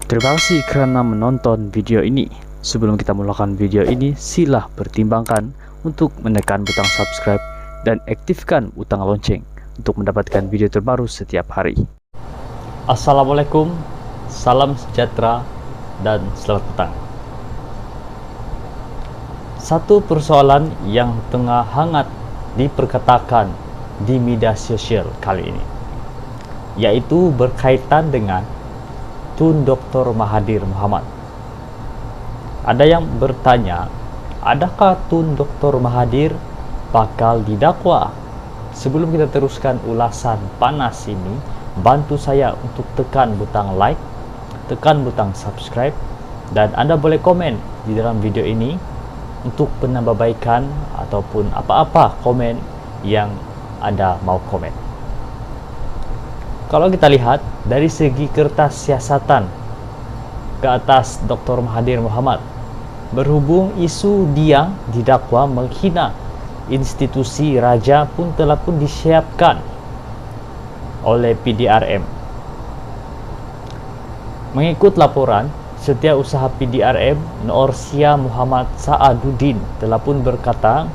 Terima kasih karena menonton video ini. Sebelum kita melakukan video ini, sila pertimbangkan untuk menekan butang subscribe dan aktifkan butang lonceng untuk mendapatkan video terbaru setiap hari. Assalamualaikum, salam sejahtera, dan selamat petang. Satu persoalan yang tengah hangat diperkatakan di media sosial kali ini, yaitu berkaitan dengan Tun Dr. Mahathir Mohamad. Ada yang bertanya, adakah Tun Dr. Mahathir bakal didakwa? Sebelum kita teruskan ulasan panas ini, bantu saya untuk tekan butang like, tekan butang subscribe, dan Anda boleh komen di dalam video ini untuk penambahbaikan ataupun apa-apa komen yang Anda mau komen. Kalau kita lihat dari segi kertas siasatan ke atas Dr. Mahathir Mohamad, berhubung isu dia didakwa menghina institusi raja pun telah pun disiapkan oleh PDRM. Mengikut laporan, Setiausaha PDRM Noorsia Muhammad Sa'aduddin telah pun berkata,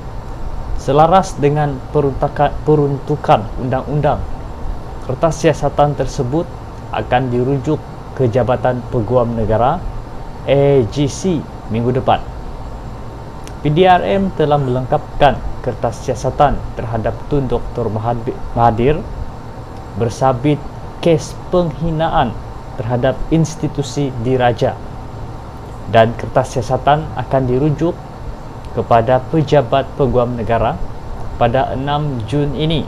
selaras dengan peruntukan undang-undang, kertas siasatan tersebut akan dirujuk ke Jabatan Peguam Negara AGC minggu depan. PDRM telah melengkapkan kertas siasatan terhadap Tun Dr. Mahathir bersabit kes penghinaan terhadap institusi diraja, dan kertas siasatan akan dirujuk kepada Pejabat Peguam Negara pada 6 Jun ini,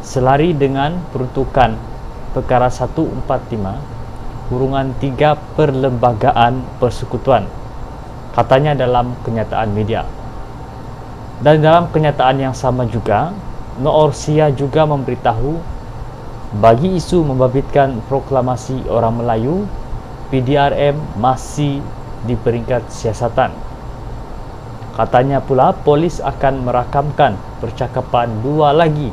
selari dengan peruntukan perkara 145/3 Perlembagaan Persekutuan, katanya dalam kenyataan media. Dan dalam kenyataan yang sama juga, Noorsia juga memberitahu, bagi isu membabitkan proklamasi orang Melayu, PDRM masih di peringkat siasatan. Katanya pula polis akan merakamkan percakapan dua lagi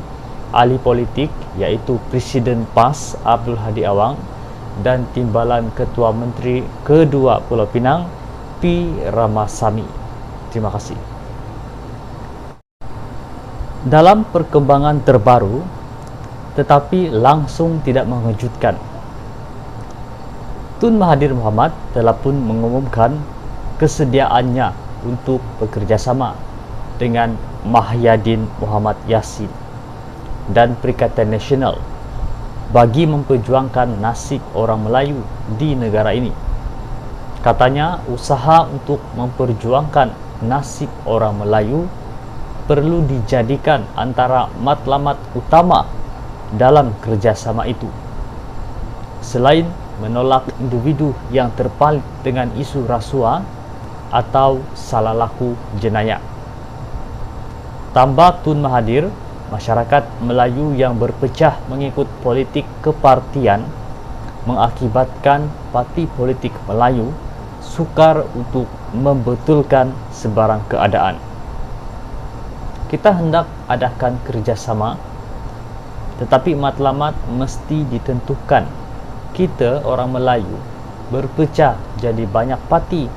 ahli politik, iaitu Presiden PAS Abdul Hadi Awang dan Timbalan Ketua Menteri Kedua Pulau Pinang P. Ramasamy. Terima kasih. Dalam perkembangan terbaru tetapi langsung tidak mengejutkan, Tun Mahathir Mohamad telah pun mengumumkan kesediaannya untuk bekerjasama dengan Mahyadin Muhammad Yassin dan Perikatan Nasional bagi memperjuangkan nasib orang Melayu di negara ini. Katanya usaha untuk memperjuangkan nasib orang Melayu perlu dijadikan antara matlamat utama dalam kerjasama itu, selain menolak individu yang terpalit dengan isu rasuah atau salah laku jenayah. Tambah Tun Mahathir, masyarakat Melayu yang berpecah mengikut politik kepartian mengakibatkan parti politik Melayu sukar untuk membetulkan sebarang keadaan. Kita hendak adakan kerjasama, tetapi matlamat mesti ditentukan. Kita orang Melayu berpecah jadi banyak parti,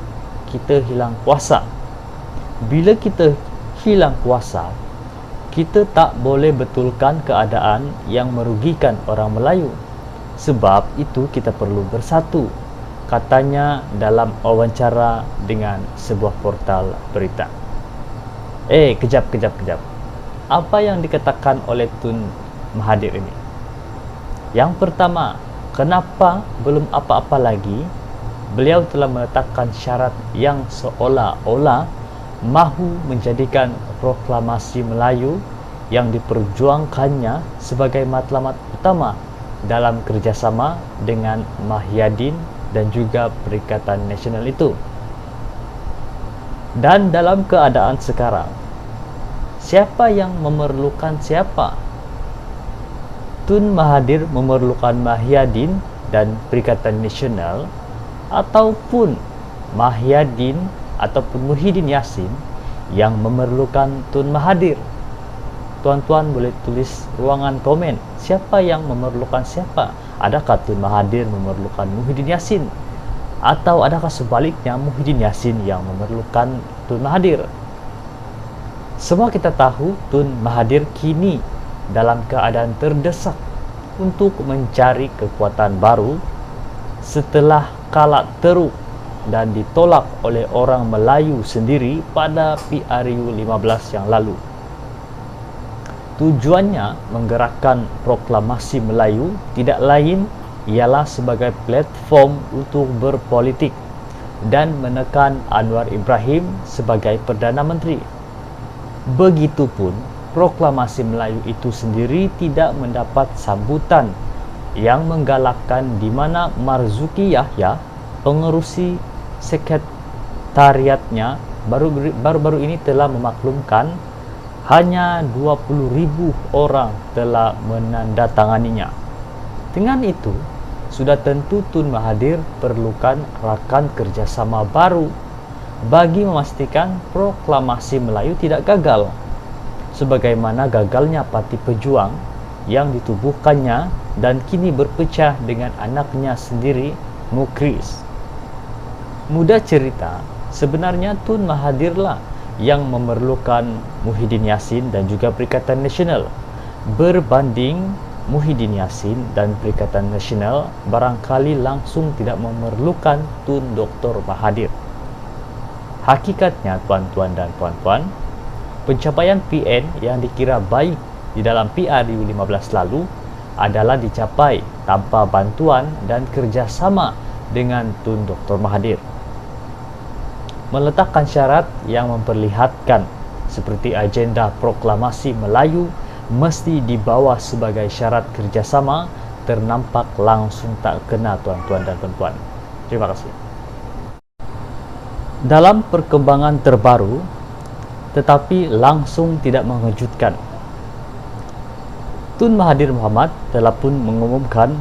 kita hilang kuasa. Bila kita hilang kuasa, kita tak boleh betulkan keadaan yang merugikan orang Melayu. Sebab itu kita perlu bersatu, katanya dalam wawancara dengan sebuah portal berita. Kejap. Apa yang dikatakan oleh Tun Mahathir ini? Yang pertama, kenapa belum apa-apa lagi beliau telah meletakkan syarat yang seolah-olah mahu menjadikan proklamasi Melayu yang diperjuangkannya sebagai matlamat utama dalam kerjasama dengan Mahyadin dan juga Perikatan Nasional itu. Dan dalam keadaan sekarang, siapa yang memerlukan siapa? Tun Mahathir memerlukan Mahyadin dan Perikatan Nasional, ataupun Mahyadin ataupun Muhyiddin Yassin yang memerlukan Tun Mahathir? Tuan-tuan boleh tulis ruangan komen, siapa yang memerlukan siapa? Adakah Tun Mahathir memerlukan Muhyiddin Yassin Atau adakah sebaliknya Muhyiddin Yassin yang memerlukan Tun Mahathir? Semua kita tahu Tun Mahathir kini dalam keadaan terdesak untuk mencari kekuatan baru setelah kalah teruk dan ditolak oleh orang Melayu sendiri pada PRU 15 yang lalu. Tujuannya menggerakkan proklamasi Melayu tidak lain ialah sebagai platform untuk berpolitik dan menekan Anwar Ibrahim sebagai Perdana Menteri. Begitupun, proklamasi Melayu itu sendiri tidak mendapat sambutan yang menggalakkan, di mana Marzuki Yahya, pengerusi sekretariatnya, baru-baru ini telah memaklumkan hanya 20.000 orang telah menandatanganinya. Dengan itu, sudah tentu Tun Mahathir perlukan rakan kerjasama baru bagi memastikan proklamasi Melayu tidak gagal, sebagaimana gagalnya Parti Pejuang yang ditubuhkannya dan kini berpecah dengan anaknya sendiri, Mukhriz. Mudah cerita, sebenarnya Tun Mahathir lah yang memerlukan Muhyiddin Yassin dan juga Perikatan Nasional, berbanding Muhyiddin Yassin dan Perikatan Nasional barangkali langsung tidak memerlukan Tun Dr. Mahathir. Hakikatnya, tuan-tuan dan puan-puan, pencapaian PN yang dikira baik di dalam PRU 15 lalu adalah dicapai tanpa bantuan dan kerjasama dengan Tun Dr. Mahathir. Meletakkan syarat yang memperlihatkan seperti agenda proklamasi Melayu mesti dibawa sebagai syarat kerjasama ternampak langsung tak kena, tuan-tuan dan puan-puan. Terima kasih. Dalam perkembangan terbaru tetapi langsung tidak mengejutkan, Tun Mahathir Mohamad telah pun mengumumkan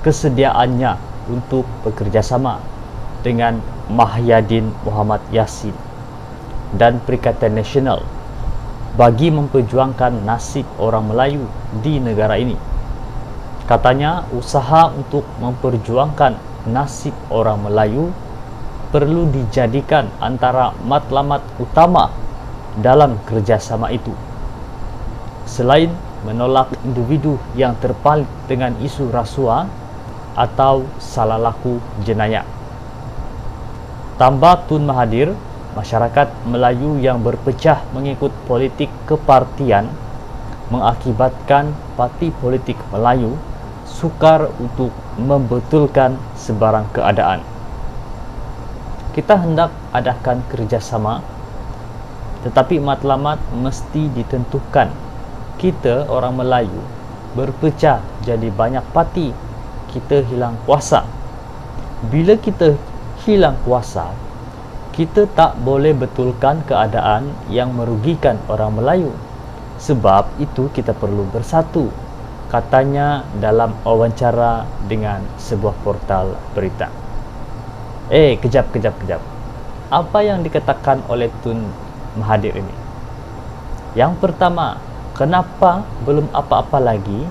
kesediaannya untuk bekerjasama dengan Mahyadin Muhammad Yassin dan Perikatan Nasional bagi memperjuangkan nasib orang Melayu di negara ini. Katanya, usaha untuk memperjuangkan nasib orang Melayu perlu dijadikan antara matlamat utama dalam kerjasama itu, selain menolak individu yang terpalit dengan isu rasuah atau salah laku jenayah. Tambah Tun Mahathir, masyarakat Melayu yang berpecah mengikut politik kepartian mengakibatkan parti politik Melayu sukar untuk membetulkan sebarang keadaan. Kita hendak adakan kerjasama, tetapi matlamat mesti ditentukan. Kita orang Melayu berpecah jadi banyak parti, kita hilang kuasa. Bila kita hilang kuasa, kita tak boleh betulkan keadaan yang merugikan orang Melayu. Sebab itu kita perlu bersatu, katanya dalam wawancara dengan sebuah portal berita. Kejap. Apa yang dikatakan oleh Tun Mahathir ini? Yang pertama, kenapa belum apa-apa lagi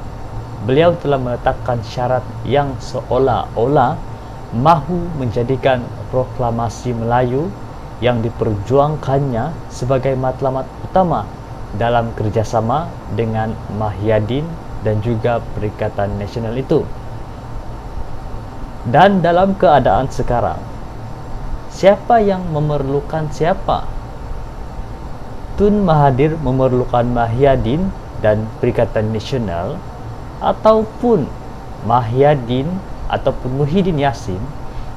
beliau telah meletakkan syarat yang seolah-olah mahu menjadikan proklamasi Melayu yang diperjuangkannya sebagai matlamat utama dalam kerjasama dengan Mahyadin dan juga Perikatan Nasional itu. Dan dalam keadaan sekarang, siapa yang memerlukan siapa? Tun Mahathir memerlukan Mahyadin dan Perikatan Nasional, ataupun Mahyadin ataupun Muhyiddin Yassin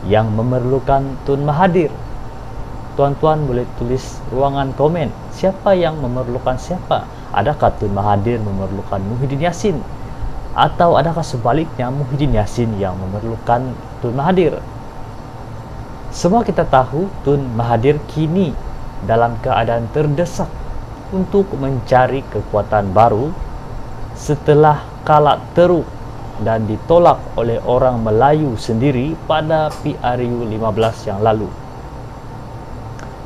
yang memerlukan Tun Mahathir? Tuan-tuan boleh tulis ruangan komen, siapa yang memerlukan siapa? Adakah Tun Mahathir memerlukan Muhyiddin Yassin? Atau adakah sebaliknya Muhyiddin Yassin yang memerlukan Tun Mahathir? Semua kita tahu Tun Mahathir kini dalam keadaan terdesak untuk mencari kekuatan baru setelah kalah teruk dan ditolak oleh orang Melayu sendiri pada PRU 15 yang lalu.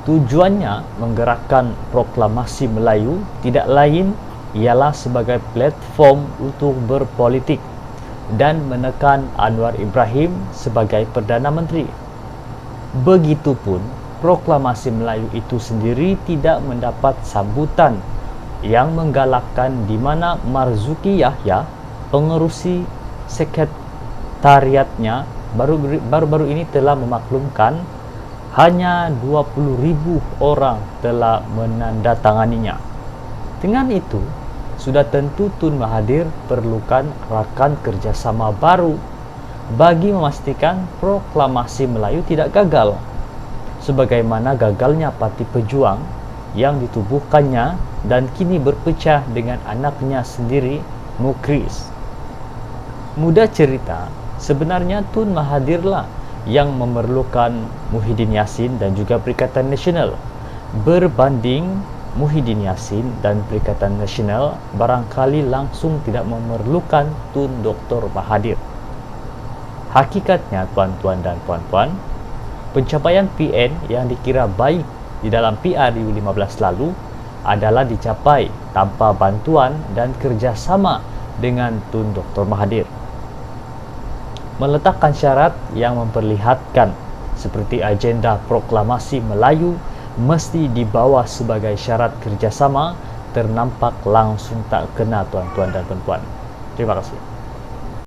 Tujuannya menggerakkan proklamasi Melayu tidak lain ialah sebagai platform untuk berpolitik dan menekan Anwar Ibrahim sebagai Perdana Menteri. Begitupun, proklamasi Melayu itu sendiri tidak mendapat sambutan yang menggalakkan, di mana Marzuki Yahya, pengerusi sekretariatnya, baru-baru ini telah memaklumkan hanya 20.000 orang telah menandatanganinya. Dengan itu, sudah tentu Tun Mahathir perlukan rakan kerjasama baru bagi memastikan proklamasi Melayu tidak gagal, sebagaimana gagalnya Parti Pejuang yang ditubuhkannya dan kini berpecah dengan anaknya sendiri, Mukhriz. Mudah cerita, sebenarnya Tun Mahathir lah yang memerlukan Muhyiddin Yassin dan juga Perikatan Nasional, berbanding Muhyiddin Yassin dan Perikatan Nasional barangkali langsung tidak memerlukan Tun Dr. Mahathir. Hakikatnya, tuan-tuan dan puan-puan, pencapaian PN yang dikira baik di dalam PR2015 lalu adalah dicapai tanpa bantuan dan kerjasama dengan Tun Dr. Mahathir. Meletakkan syarat yang memperlihatkan seperti agenda proklamasi Melayu mesti dibawa sebagai syarat kerjasama ternampak langsung tak kena, tuan-tuan dan puan-puan. Terima kasih.